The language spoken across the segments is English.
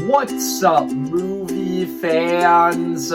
What's up, movie fans?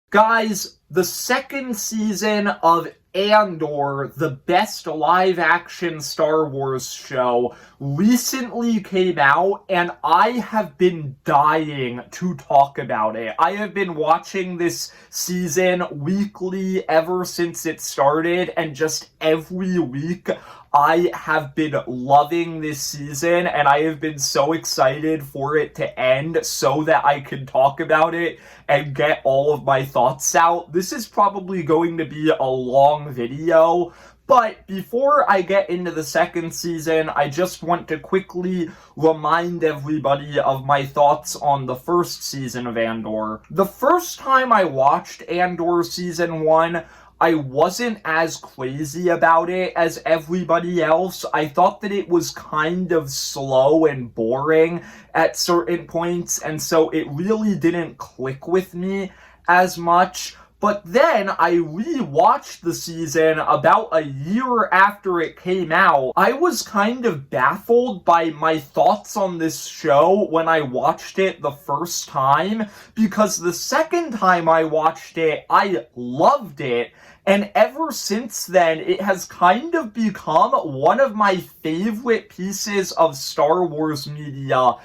Guys, the second season of Andor, the best live-action Star Wars show, recently came out, and I have been dying to talk about it. I have been watching this season weekly ever since it started, and just every week I have been loving this season, and I have been so excited for it to end so that I can talk about it and get all of my thoughts out. This is probably going to be a long video, but before I get into the second season, I just want to quickly remind everybody of my thoughts on the first season of Andor. The first time I watched Andor Season 1, I wasn't as crazy about it as everybody else. I thought that it was kind of slow and boring at certain points, and so it really didn't click with me as much. But then I re-watched the season about a year after it came out. I was kind of baffled by my thoughts on this show when I watched it the first time, because the second time I watched it, I loved it. And ever since then, it has kind of become one of my favorite pieces of Star Wars media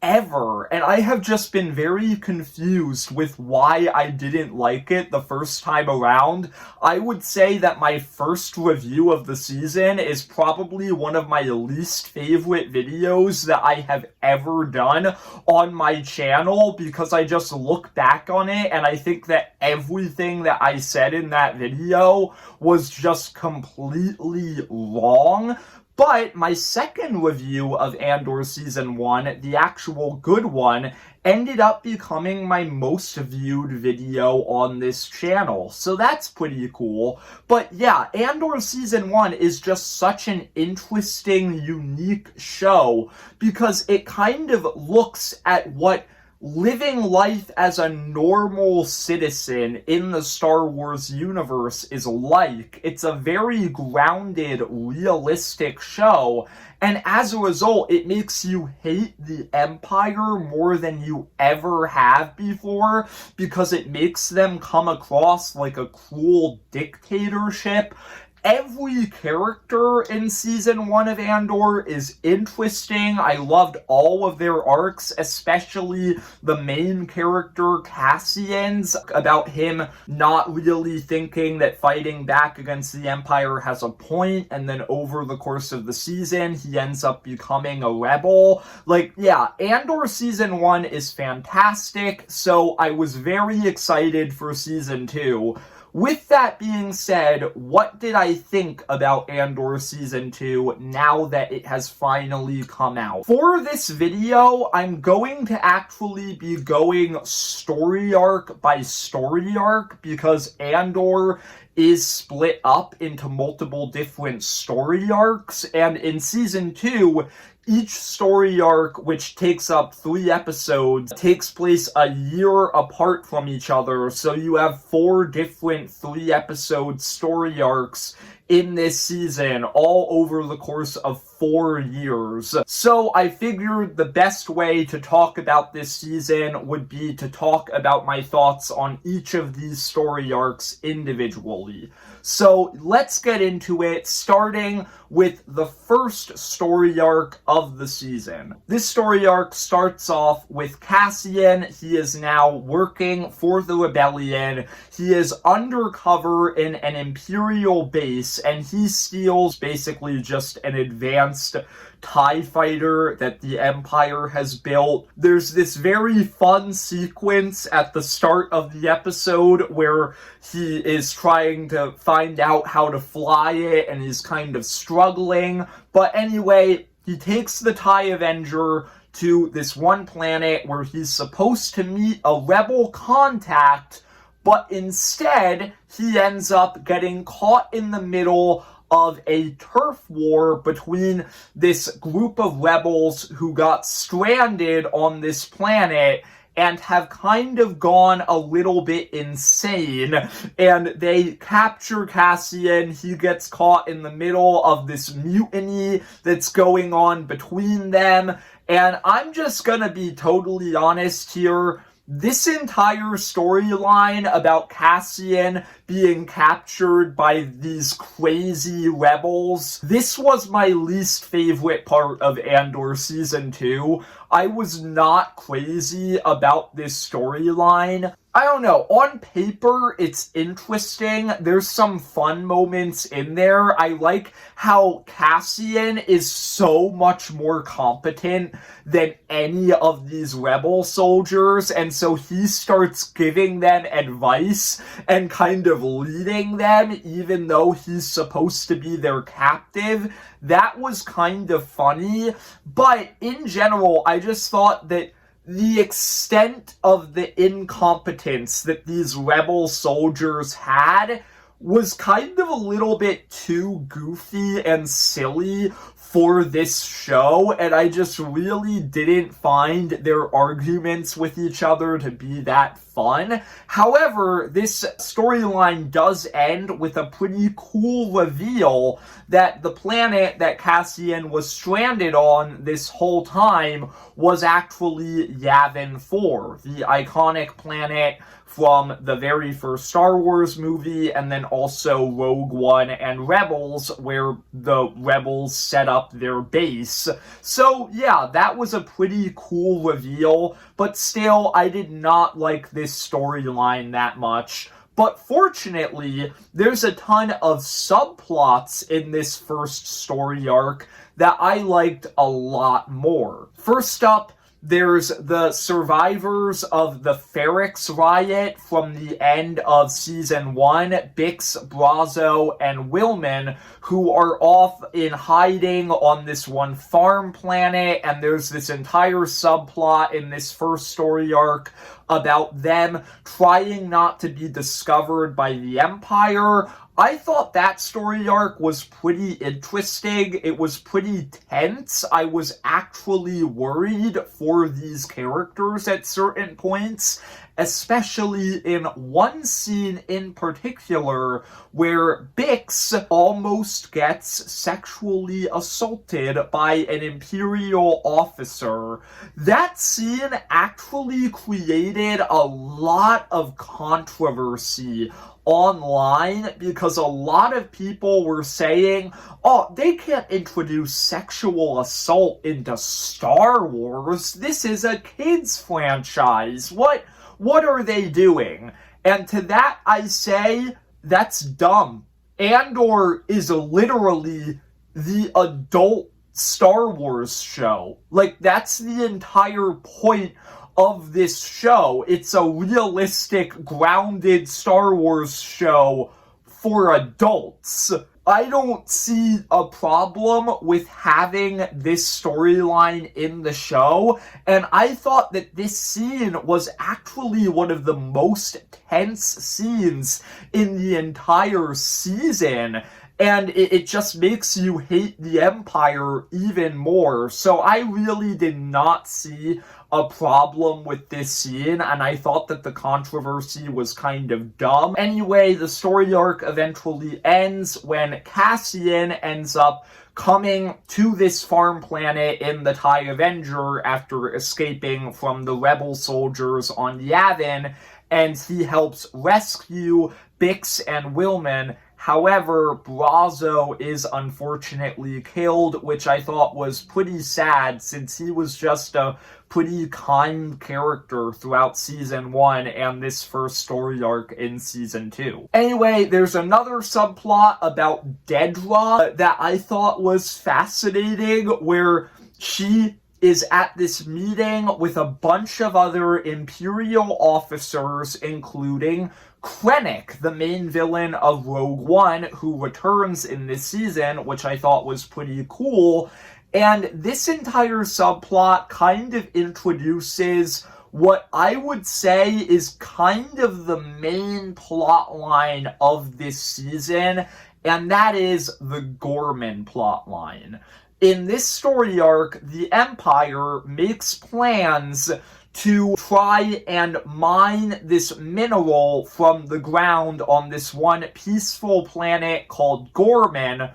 ever, and I have just been very confused with why I didn't like it the first time around. I would say that my first review of the season is probably one of my least favorite videos that I have ever done on my channel, because I just look back on it and I think that everything that I said in that video was just completely wrong. But my second review of Andor Season 1, the actual good one, ended up becoming my most viewed video on this channel. So that's pretty cool. But yeah, Andor Season 1 is just such an interesting, unique show, because it kind of looks at what living life as a normal citizen in the Star Wars universe is like. It's a very grounded, realistic show, and as a result, it makes you hate the Empire more than you ever have before, because it makes them come across like a cruel dictatorship. Every character in Season 1 of Andor is interesting. I loved all of their arcs, especially the main character, Cassian's, about him not really thinking that fighting back against the Empire has a point, and then over the course of the season, he ends up becoming a rebel. Andor Season 1 is fantastic, so I was very excited for Season 2. With that being said, what did I think about Andor Season 2 now that it has finally come out? For this video, I'm going to actually be going story arc by story arc, because Andor is split up into multiple different story arcs, and in Season 2, each story arc, which takes up 3 episodes, takes place a year apart from each other, so you have 4 different 3-episode story arcs in this season, all over the course of 4 years. So I figured the best way to talk about this season would be to talk about my thoughts on each of these story arcs individually. So let's get into it, starting with the first story arc of the season. This story arc starts off with Cassian. He is now working for the rebellion. He is undercover in an Imperial base, and he steals basically just an advanced TIE fighter that the Empire has built. There's this very fun sequence at the start of the episode where he is trying to find out how to fly it, and he's kind of struggling. But anyway, he takes the TIE Avenger to this one planet where he's supposed to meet a rebel contact, but instead he ends up getting caught in the middle of a turf war between this group of rebels who got stranded on this planet and have kind of gone a little bit insane, and they capture Cassian. He gets caught in the middle of this mutiny that's going on between them, And I'm just gonna be totally honest here. This entire storyline about Cassian being captured by these crazy rebels, this was my least favorite part of Andor Season 2. I was not crazy about this storyline. I don't know, on paper, it's interesting. There's some fun moments in there. I like how Cassian is so much more competent than any of these rebel soldiers, and so he starts giving them advice and kind of leading them, even though he's supposed to be their captive. That was kind of funny, but in general, I just thought that the extent of the incompetence that these rebel soldiers had was kind of a little bit too goofy and silly for this show, and I just really didn't find their arguments with each other to be that fun. However, this storyline does end with a pretty cool reveal that the planet that Cassian was stranded on this whole time was actually Yavin 4, the iconic planet from the very first Star Wars movie, and then also Rogue One and Rebels, where the Rebels set up their base. So yeah, that was a pretty cool reveal, but still, I did not like this storyline that much. But fortunately, there's a ton of subplots in this first story arc that I liked a lot more. First up, there's the survivors of the Ferrix riot from the end of Season 1, Bix, Brazo, and Willman, who are off in hiding on this one farm planet, and there's this entire subplot in this first story arc about them trying not to be discovered by the Empire. I thought that story arc was pretty interesting. It was pretty tense. I was actually worried for these characters at certain points, especially in one scene in particular where Bix almost gets sexually assaulted by an Imperial officer. That scene actually created a lot of controversy online because a lot of people were saying, oh, they can't introduce sexual assault into Star Wars. This is a kids franchise. What are they doing? And to that I say, that's dumb. Andor is literally the adult Star Wars show. Like, that's the entire point of this show. It's a realistic, grounded Star Wars show for adults. I don't see a problem with having this storyline in the show, and I thought that this scene was actually one of the most tense scenes in the entire season. And it just makes you hate the Empire even more. So I really did not see a problem with this scene, and I thought that the controversy was kind of dumb. Anyway, the story arc eventually ends when Cassian ends up coming to this farm planet in the TIE Avenger after escaping from the rebel soldiers on Yavin, and he helps rescue Bix and Willman. However, Brazo is unfortunately killed, which I thought was pretty sad since he was just a pretty kind character throughout Season 1 and this first story arc in Season 2. Anyway, there's another subplot about Dedra that I thought was fascinating, where she is at this meeting with a bunch of other Imperial officers, including Krennic, the main villain of Rogue One, who returns in this season, which I thought was pretty cool. And this entire subplot kind of introduces what I would say is kind of the main plot line of this season, and that is the Gorman plotline. In this story arc, the Empire makes plans to try and mine this mineral from the ground on this one peaceful planet called Gorman,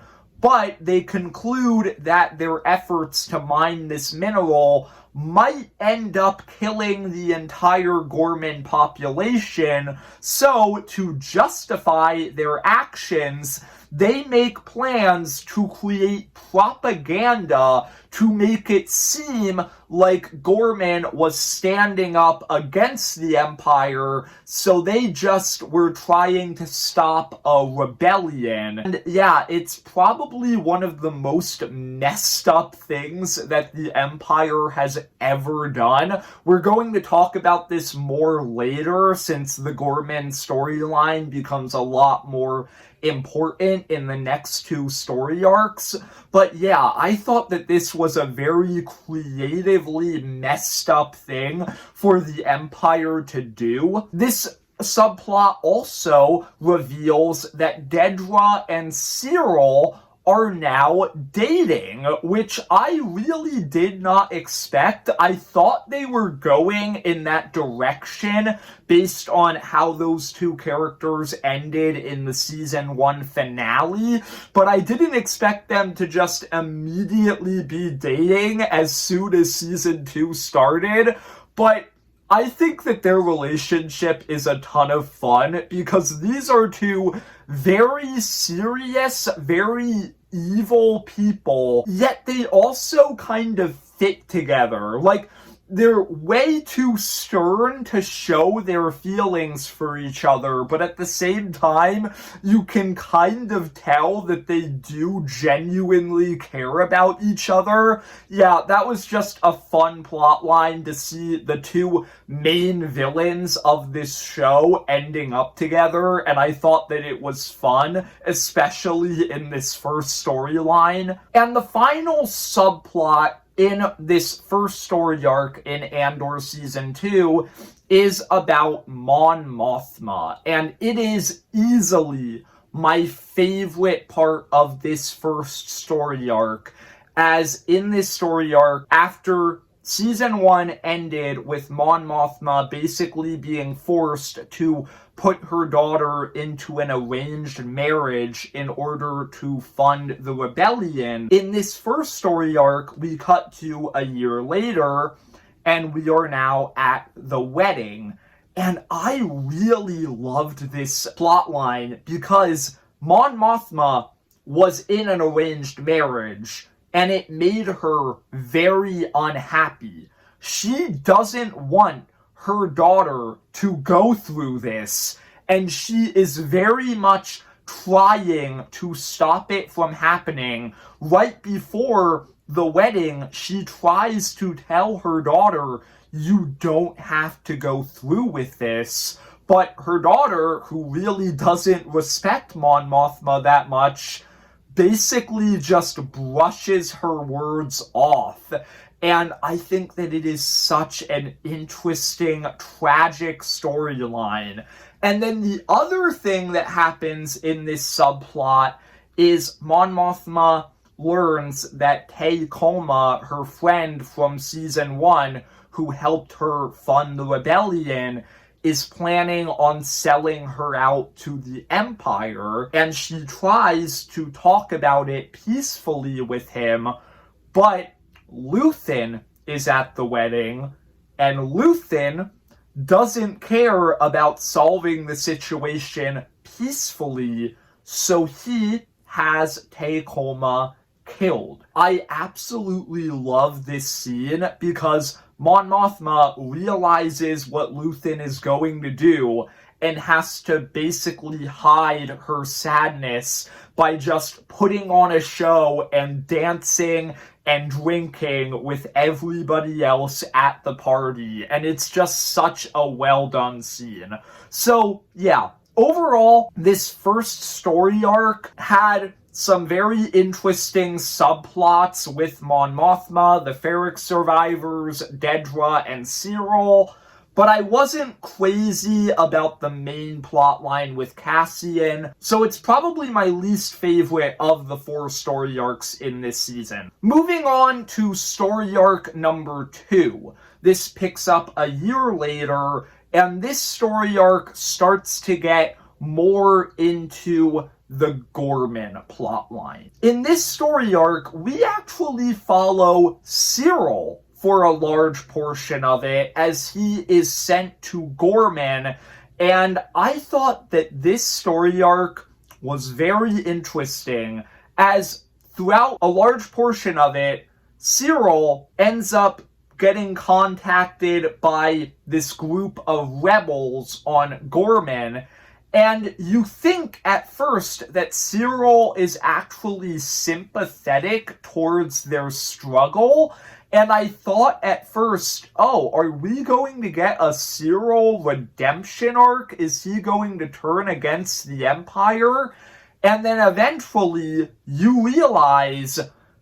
but they conclude that their efforts to mine this mineral might end up killing the entire Gorman population, so to justify their actions, they make plans to create propaganda to make it seem like Gorman was standing up against the Empire, so they just were trying to stop a rebellion. And yeah, it's probably one of the most messed up things that the Empire has ever done. We're going to talk about this more later, since the Gorman storyline becomes a lot more important in the next two story arcs. But yeah, I thought that this was a very creatively messed up thing for the Empire to do. This subplot also reveals that Dedra and Cyril are now dating, which I really did not expect. I thought they were going in that direction based on how those two characters ended in the season 1 finale, but I didn't expect them to just immediately be dating as soon as season 2 started. But I think that their relationship is a ton of fun, because these are two very serious, very evil people, yet they also kind of fit together. Like, they're way too stern to show their feelings for each other, but at the same time, you can kind of tell that they do genuinely care about each other. Yeah, that was just a fun plotline to see the two main villains of this show ending up together, and I thought that it was fun, especially in this first storyline. And the final subplot in this first story arc in Andor Season 2 is about Mon Mothma, and it is easily my favorite part of this first story arc, as in this story arc, after Season 1 ended with Mon Mothma basically being forced to put her daughter into an arranged marriage in order to fund the rebellion. In this first story arc, we cut to a year later, and we are now at the wedding. And I really loved this plotline because Mon Mothma was in an arranged marriage, and it made her very unhappy. She doesn't want her daughter to go through this, and she is very much trying to stop it from happening. Right before the wedding, she tries to tell her daughter, you don't have to go through with this. But her daughter, who really doesn't respect Mon Mothma that much, basically just brushes her words off. And I think that it is such an interesting, tragic storyline. And then the other thing that happens in this subplot is Mon Mothma learns that Tay Koma, her friend from Season 1, who helped her fund the rebellion, is planning on selling her out to the Empire, and she tries to talk about it peacefully with him, but Luthen is at the wedding, and Luthen doesn't care about solving the situation peacefully, so he has Tay Koma killed. I absolutely love this scene because Mon Mothma realizes what Luthen is going to do and has to basically hide her sadness by just putting on a show and dancing and drinking with everybody else at the party. And it's just such a well done scene. So yeah, overall, this first story arc had some very interesting subplots with Mon Mothma, the Ferric survivors, Dedra, and Cyril, but I wasn't crazy about the main plotline with Cassian, so it's probably my least favorite of the 4 story arcs in this season. Moving on to story arc number 2. This picks up a year later, and this story arc starts to get more into the Gorman plotline. In this story arc, we actually follow Cyril for a large portion of it as he is sent to Gorman, and I thought that this story arc was very interesting as throughout a large portion of it, Cyril ends up getting contacted by this group of rebels on Gorman, and you think at first that Cyril is actually sympathetic towards their struggle, and I thought at first, oh, are we going to get a Cyril redemption arc? Is he going to turn against the Empire? And then eventually you realize,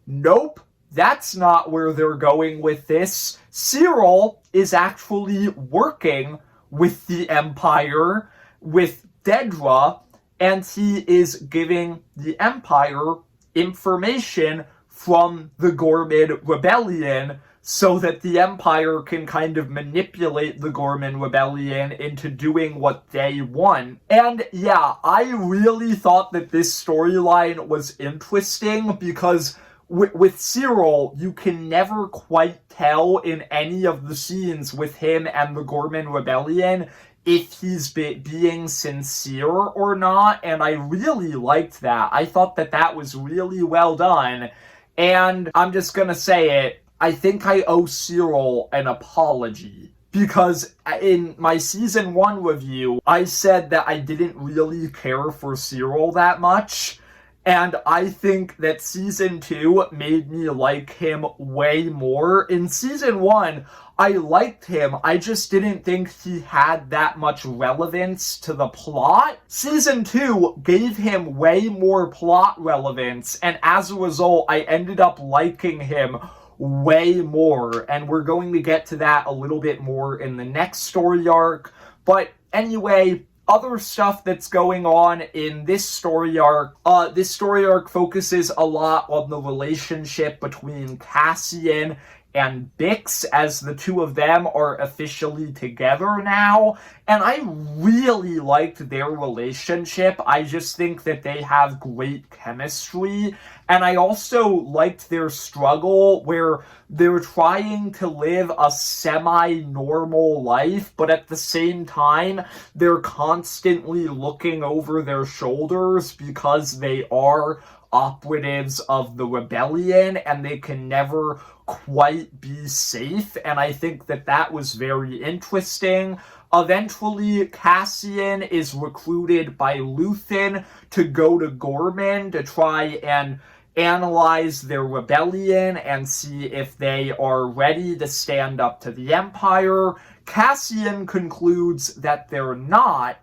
nope, that's not where they're going with this. Cyril is actually working with the Empire, with Dedra, and he is giving the Empire information from the Gorman Rebellion so that the Empire can kind of manipulate the Gorman Rebellion into doing what they want. And yeah, I really thought that this storyline was interesting because with Cyril, you can never quite tell in any of the scenes with him and the Gorman Rebellion if he's being sincere or not, and I really liked that. I thought that that was really well done, and I'm just gonna say it, I think I owe Cyril an apology. Because in my Season 1 review, I said that I didn't really care for Cyril that much, and I think that Season 2 made me like him way more. In Season 1, I liked him, I just didn't think he had that much relevance to the plot. Season 2 gave him way more plot relevance, and as a result, I ended up liking him way more, and we're going to get to that a little bit more in the next story arc. But anyway, other stuff that's going on in this story arc focuses a lot on the relationship between Cassian and Bix, as the two of them are officially together now, and I really liked their relationship. I just think that they have great chemistry, and I also liked their struggle where they're trying to live a semi-normal life, but at the same time, they're constantly looking over their shoulders because they are operatives of the rebellion and they can never quite be safe, and I think that that was very interesting. Eventually, Cassian is recruited by Luthen to go to Gorman to try and analyze their rebellion and see if they are ready to stand up to the Empire. Cassian concludes that they're not,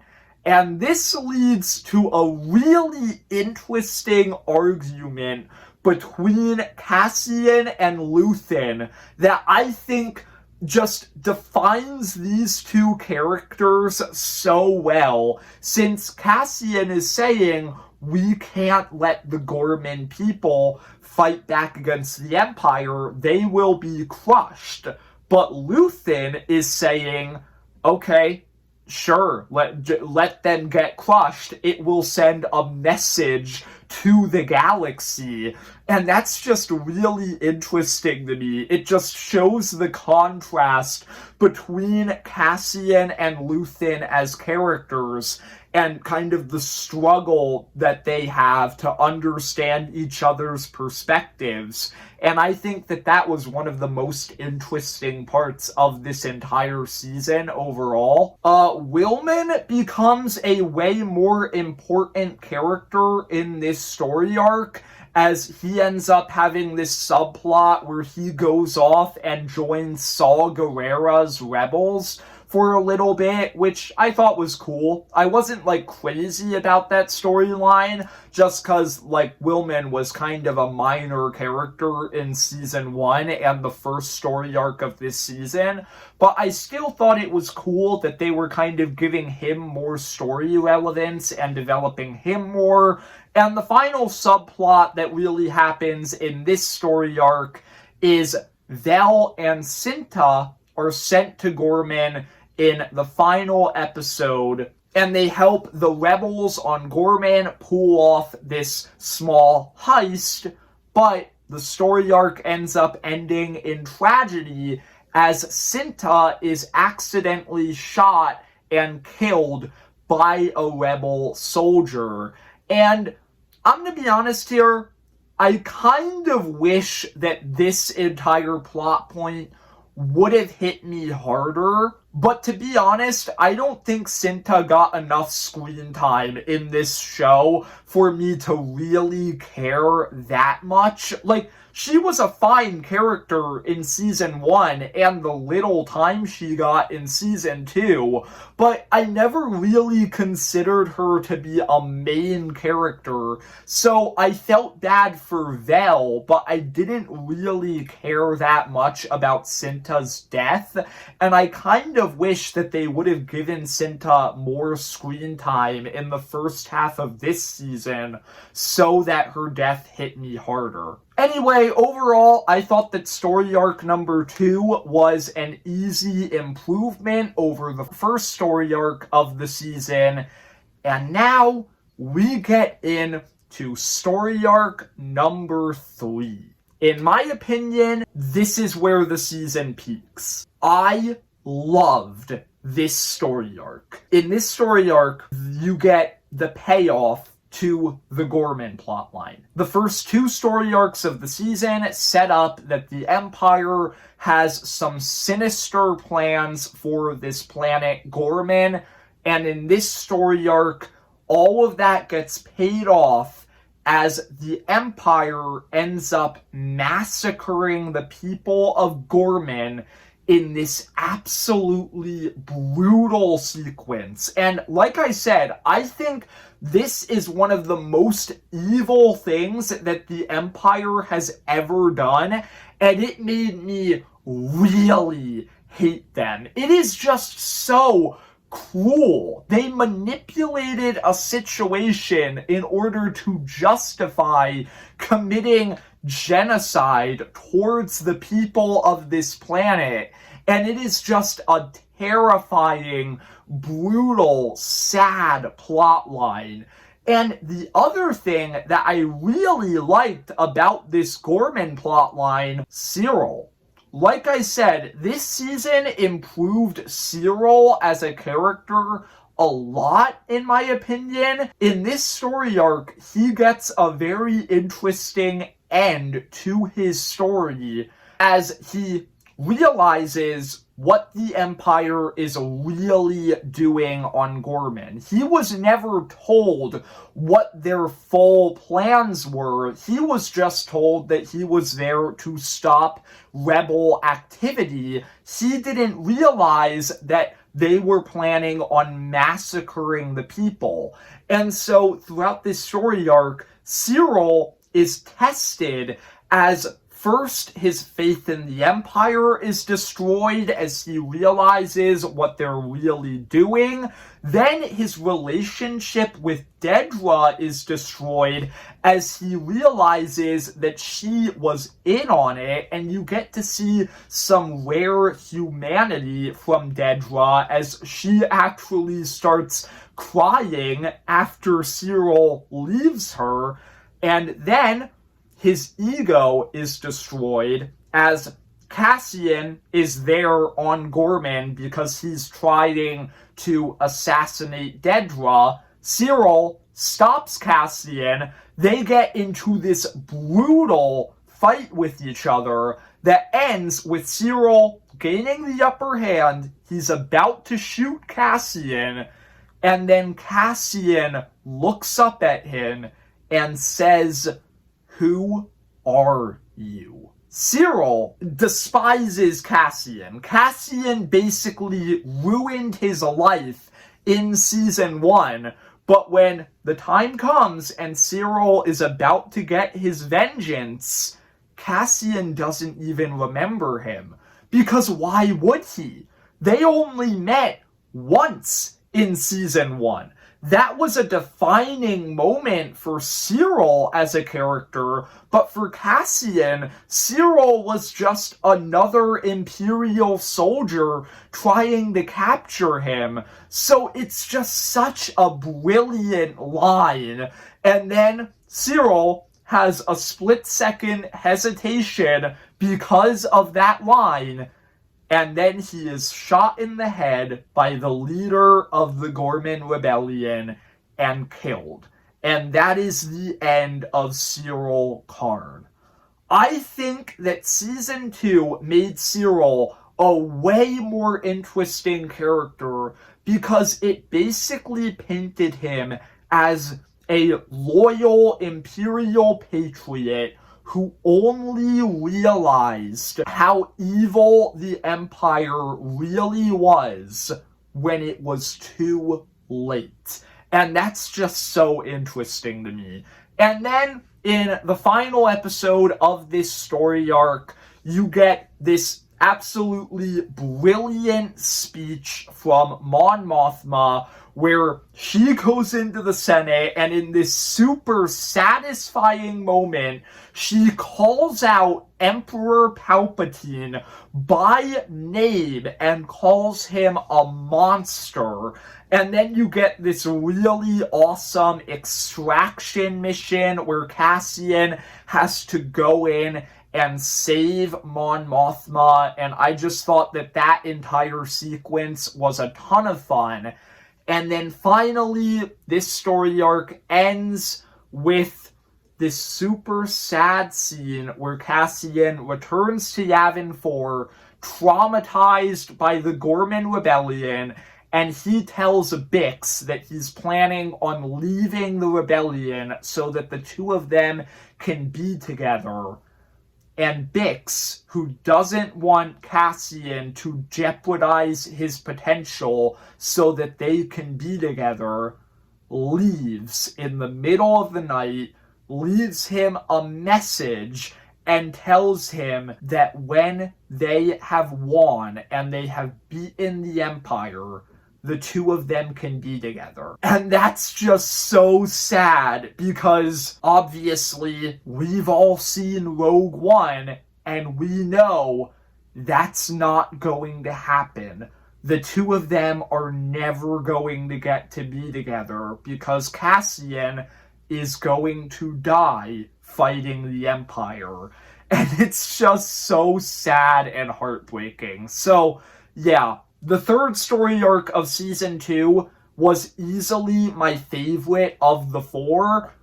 and this leads to a really interesting argument between Cassian and Luthen that I think just defines these two characters so well, since Cassian is saying, we can't let the Gorman people fight back against the Empire, they will be crushed. But Luthen is saying, okay, sure, let them get crushed. It will send a message to the galaxy. And that's just really interesting to me. It just shows the contrast between Cassian and Luthen as characters and kind of the struggle that they have to understand each other's perspectives. And I think that that was one of the most interesting parts of this entire season overall. Willman becomes a way more important character in this story arc, as he ends up having this subplot where he goes off and joins Saw Gerrera's rebels for a little bit, which I thought was cool. I wasn't, crazy about that storyline, just because, Willman was kind of a minor character in Season 1 and the first story arc of this season, but I still thought it was cool that they were kind of giving him more story relevance and developing him more. And the final subplot that really happens in this story arc is Vel and Cinta are sent to Gorman in the final episode and they help the rebels on Gorman pull off this small heist, but the story arc ends up ending in tragedy as Cinta is accidentally shot and killed by a rebel soldier. And I'm gonna be honest here, I kind of wish that this entire plot point would have hit me harder. But to be honest, I don't think Cinta got enough screen time in this show for me to really care that much. Like, she was a fine character in season 1 and the little time she got in season 2, but I never really considered her to be a main character, so I felt bad for Vel, but I didn't really care that much about Cinta's death, and I kind of wish that they would have given Cinta more screen time in the first half of this season so that her death hit me harder. Anyway, overall, I thought that story arc number 2 was an easy improvement over the first story arc of the season. And now we get into story arc number 3. In my opinion, this is where the season peaks. I loved this story arc. In this story arc, you get the payoff to the Gorman plotline. The first 2 story arcs of the season set up that the Empire has some sinister plans for this planet Gorman, and in this story arc, all of that gets paid off as the Empire ends up massacring the people of Gorman in this absolutely brutal sequence. And like I said, I think this is one of the most evil things that the Empire has ever done, and it made me really hate them. It is just so cruel. They manipulated a situation in order to justify committing genocide towards the people of this planet, and it is just a terrifying, brutal, sad plot line. And the other thing that I really liked about this Gorman plotline, Cyril. Like I said, this season improved Cyril as a character a lot, in my opinion. In this story arc, he gets a very interesting end to his story as he realizes what the Empire is really doing on Gorman. He was never told what their full plans were. He was just told that he was there to stop rebel activity. He didn't realize that they were planning on massacring the people. And so throughout this story arc, Cyril is tested as first, his faith in the Empire is destroyed as he realizes what they're really doing. Then his relationship with Dedra is destroyed as he realizes that she was in on it, and you get to see some rare humanity from Dedra as she actually starts crying after Cyril leaves her. And then his ego is destroyed as Cassian is there on Gorman because he's trying to assassinate Dedra. Cyril stops Cassian. They get into this brutal fight with each other that ends with Cyril gaining the upper hand. He's about to shoot Cassian, and then Cassian looks up at him and says, "Who are you?" Cyril despises Cassian. Cassian basically ruined his life in season 1, but when the time comes and Cyril is about to get his vengeance, Cassian doesn't even remember him. Because why would he? They only met once in season 1. that was a defining moment for Cyril as a character, but for Cassian, Cyril was just another Imperial soldier trying to capture him. So it's just such a brilliant line. And then Cyril has a split-second hesitation because of that line, and then he is shot in the head by the leader of the Gorman Rebellion and killed. And that is the end of Cyril Karn. I think that Season 2 made Cyril a way more interesting character because it basically painted him as a loyal Imperial patriot who only realized how evil the Empire really was when it was too late. And that's just so interesting to me. And then in the final episode of this story arc, you get this absolutely brilliant speech from Mon Mothma where she goes into the Senate, and in this super satisfying moment, she calls out Emperor Palpatine by name and calls him a monster. And then you get this really awesome extraction mission where Cassian has to go in and save Mon Mothma, and I just thought that that entire sequence was a ton of fun. And then finally, this story arc ends with this super sad scene where Cassian returns to Yavin 4, traumatized by the Gorman Rebellion, and he tells Bix that he's planning on leaving the rebellion so that the two of them can be together. And Bix, who doesn't want Cassian to jeopardize his potential so that they can be together, leaves in the middle of the night, leaves him a message, and tells him that when they have won and they have beaten the Empire, the two of them can be together. And that's just so sad because obviously we've all seen Rogue One and we know that's not going to happen. The two of them are never going to get to be together because Cassian is going to die fighting the Empire. And it's just so sad and heartbreaking. So, yeah. The third story arc of Season 2 was easily my favorite of the four.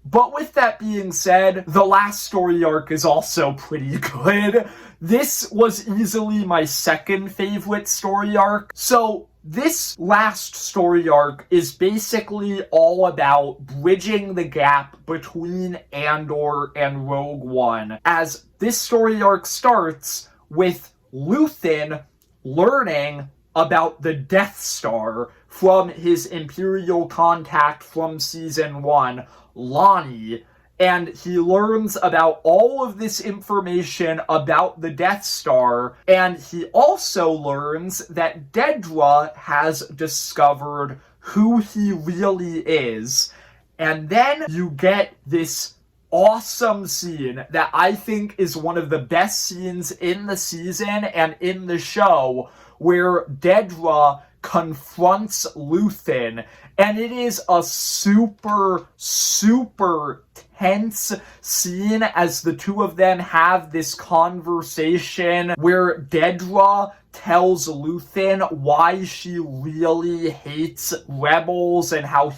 But with that being said, the last story arc is also pretty good. This was easily my second favorite story arc. So this last story arc is basically all about bridging the gap between Andor and Rogue One, as this story arc starts with Luthen learning about the Death Star from his Imperial contact from Season 1, Lonnie, and he learns about all of this information about the Death Star, and he also learns that Dedra has discovered who he really is. And then you get this awesome scene that I think is one of the best scenes in the season and in the show, where Dedra confronts Luthen, and it is a super, super tense scene as the two of them have this conversation where Dedra tells Luthen why she really hates rebels and how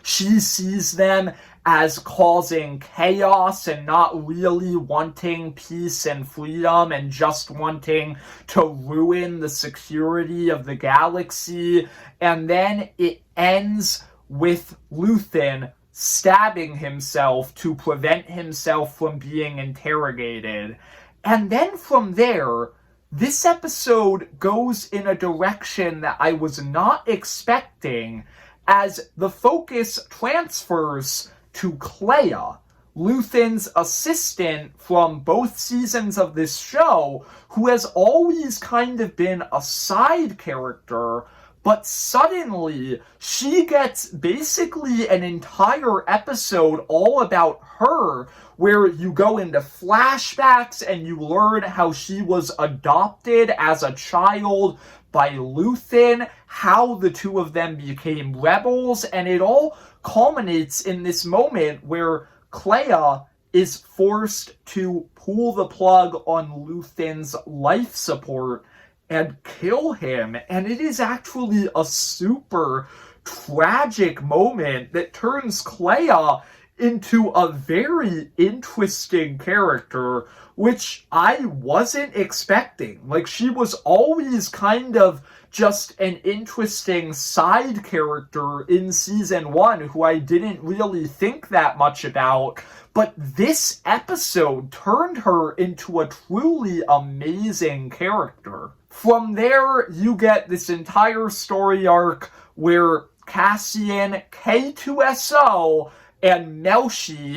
she sees them as causing chaos and not really wanting peace and freedom and just wanting to ruin the security of the galaxy. And then it ends with Luthen stabbing himself to prevent himself from being interrogated. And then from there, this episode goes in a direction that I was not expecting, as the focus transfers to Clea, Luthen's assistant from both seasons of this show, who has always kind of been a side character, but suddenly she gets basically an entire episode all about her, where you go into flashbacks and you learn how she was adopted as a child by Luthen, how the two of them became rebels, and it all culminates in this moment where Kleya is forced to pull the plug on Luthen's life support and kill him. And it is actually a super tragic moment that turns Kleya into a very interesting character, which I wasn't expecting. Like, she was always kind of just an interesting side character in season 1 who I didn't really think that much about, but this episode turned her into a truly amazing character. From there, you get this entire story arc where Cassian, K2SO, and Melshi,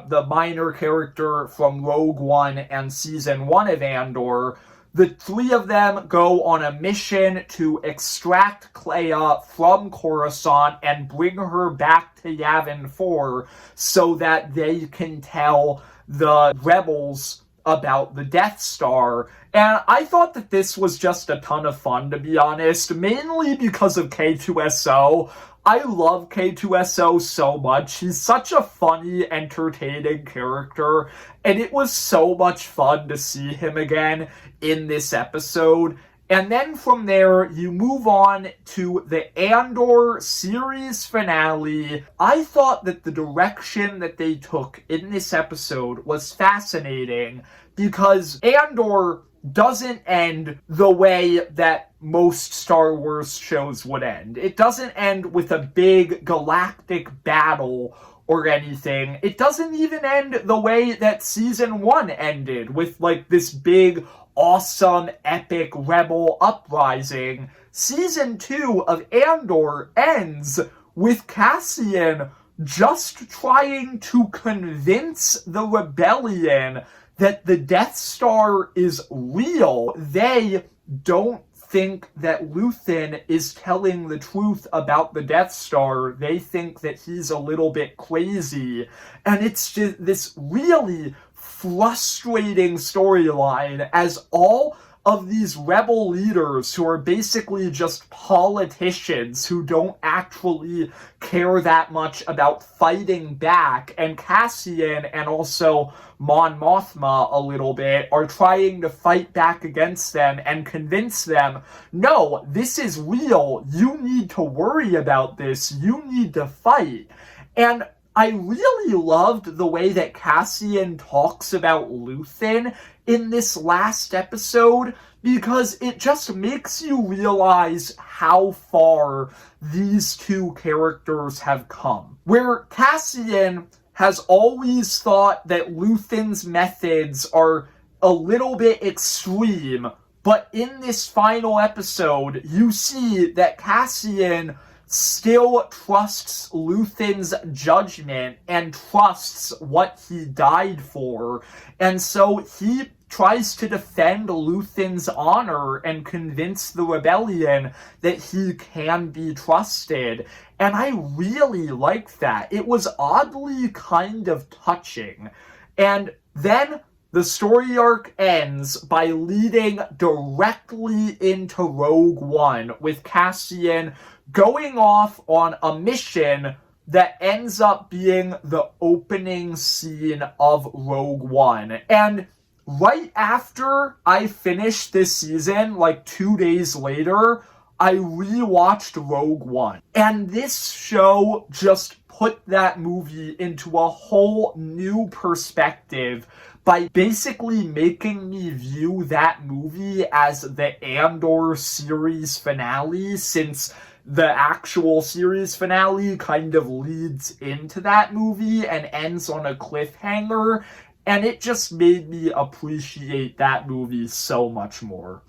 the minor character from Rogue One and Season 1 of Andor, the three of them go on a mission to extract Kleya from Coruscant and bring her back to Yavin 4 so that they can tell the rebels about the Death Star. And I thought that this was just a ton of fun, to be honest, mainly because of K2SO. I love K2SO so much. He's such a funny, entertaining character, and it was so much fun to see him again in this episode. And then from there, you move on to the Andor series finale. I thought that the direction that they took in this episode was fascinating because Andor doesn't end the way that most Star Wars shows would end. It doesn't end with a big galactic battle or anything. It doesn't even end the way that season 1 ended, with like this big, awesome, epic rebel uprising. Season 2 of Andor ends with Cassian just trying to convince the rebellion that the Death Star is real. They don't think that Luthen is telling the truth about the Death Star. They think that he's a little bit crazy. And it's just this really frustrating storyline as all of these rebel leaders who are basically just politicians who don't actually care that much about fighting back, and Cassian and also Mon Mothma a little bit are trying to fight back against them and convince them, no, this is real, you need to worry about this, you need to fight. And I really loved the way that Cassian talks about Luthen in this last episode, because it just makes you realize how far these two characters have come. Where Cassian has always thought that Luthen's methods are a little bit extreme, but in this final episode, you see that Cassian still trusts Luthen's judgment and trusts what he died for. And so he tries to defend Luthen's honor and convince the rebellion that he can be trusted. And I really liked that. It was oddly kind of touching. And then the story arc ends by leading directly into Rogue One, with Cassian going off on a mission that ends up being the opening scene of Rogue One. And right after I finished this season, like 2 days later, I rewatched Rogue One. And this show just put that movie into a whole new perspective by basically making me view that movie as the Andor series finale, since the actual series finale kind of leads into that movie and ends on a cliffhanger. And it just made me appreciate that movie so much more.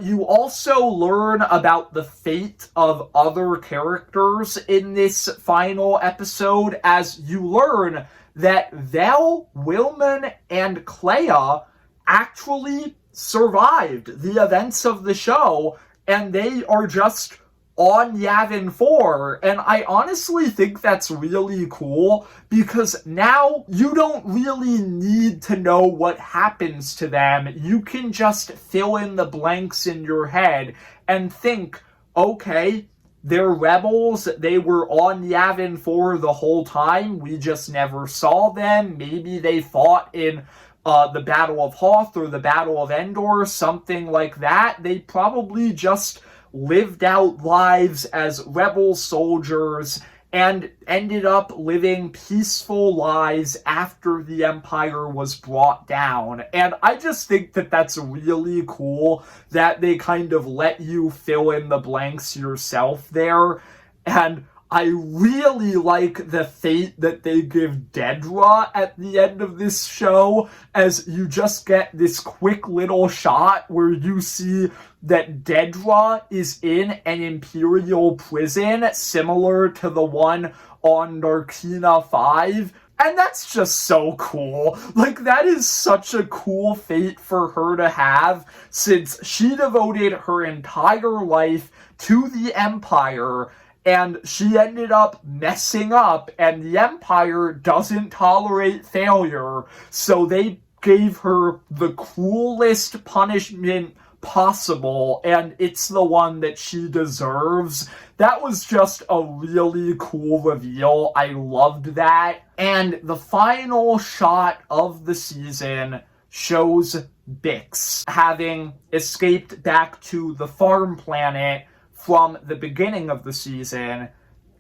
You also learn about the fate of other characters in this final episode, as you learn that Vel, Wilman, and Kleya actually survived the events of the show, and they are just on Yavin 4, and I honestly think that's really cool because now you don't really need to know what happens to them. You can just fill in the blanks in your head and think, okay, they're rebels, they were on Yavin 4 the whole time, we just never saw them, maybe they fought in the Battle of Hoth or the Battle of Endor, something like that. They probably just lived out lives as rebel soldiers and ended up living peaceful lives after the Empire was brought down. And I just think that that's really cool that they kind of let you fill in the blanks yourself there. And I really like the fate that they give Dedra at the end of this show, as you just get this quick little shot where you see that Dedra is in an Imperial prison similar to the one on Narkina 5. And that's just so cool. Like, that is such a cool fate for her to have, since she devoted her entire life to the Empire, and she ended up messing up, and the Empire doesn't tolerate failure, so they gave her the cruelest punishment possible, and it's the one that she deserves. That was just a really cool reveal. I loved that. And the final shot of the season shows Bix having escaped back to the farm planet from the beginning of the season,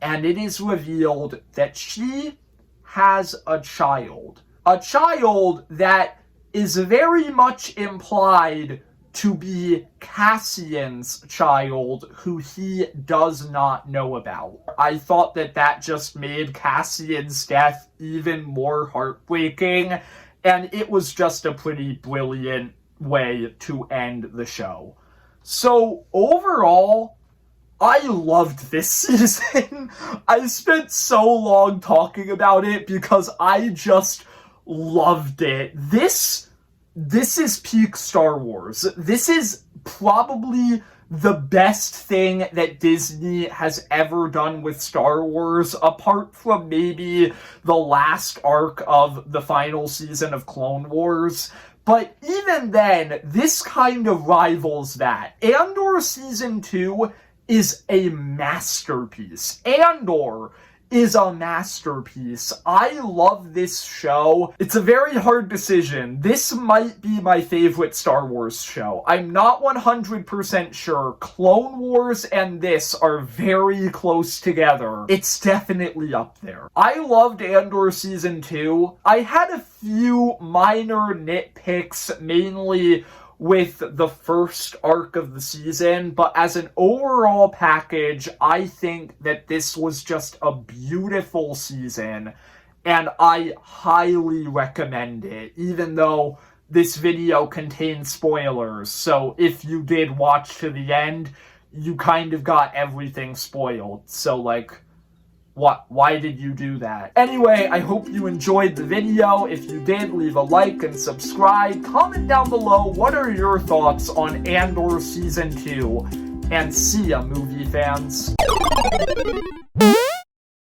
and it is revealed that she has a child. A child that is very much implied to be Cassian's child, who he does not know about. I thought that that just made Cassian's death even more heartbreaking, and it was just a pretty brilliant way to end the show. So overall, I loved this season. I spent so long talking about it because I just loved it. This is peak Star Wars. This is probably the best thing that Disney has ever done with Star Wars, apart from maybe the last arc of the final season of Clone Wars. But even then, this kind of rivals that. Andor Season 2 is a masterpiece. Andor is a masterpiece. I love this show. It's a very hard decision. This might be my favorite Star Wars show. I'm not 100% sure. Clone Wars and this are very close together. It's definitely up there. I loved Andor Season 2. I had a few minor nitpicks, mainly with the first arc of the season, but as an overall package, I think that this was just a beautiful season, and I highly recommend it, even though this video contains spoilers. So if you did watch to the end, you kind of got everything spoiled. So, like, why did you do that? Anyway, I hope you enjoyed the video. If you did, leave a like and subscribe. Comment down below, what are your thoughts on Andor Season 2? And see ya, movie fans.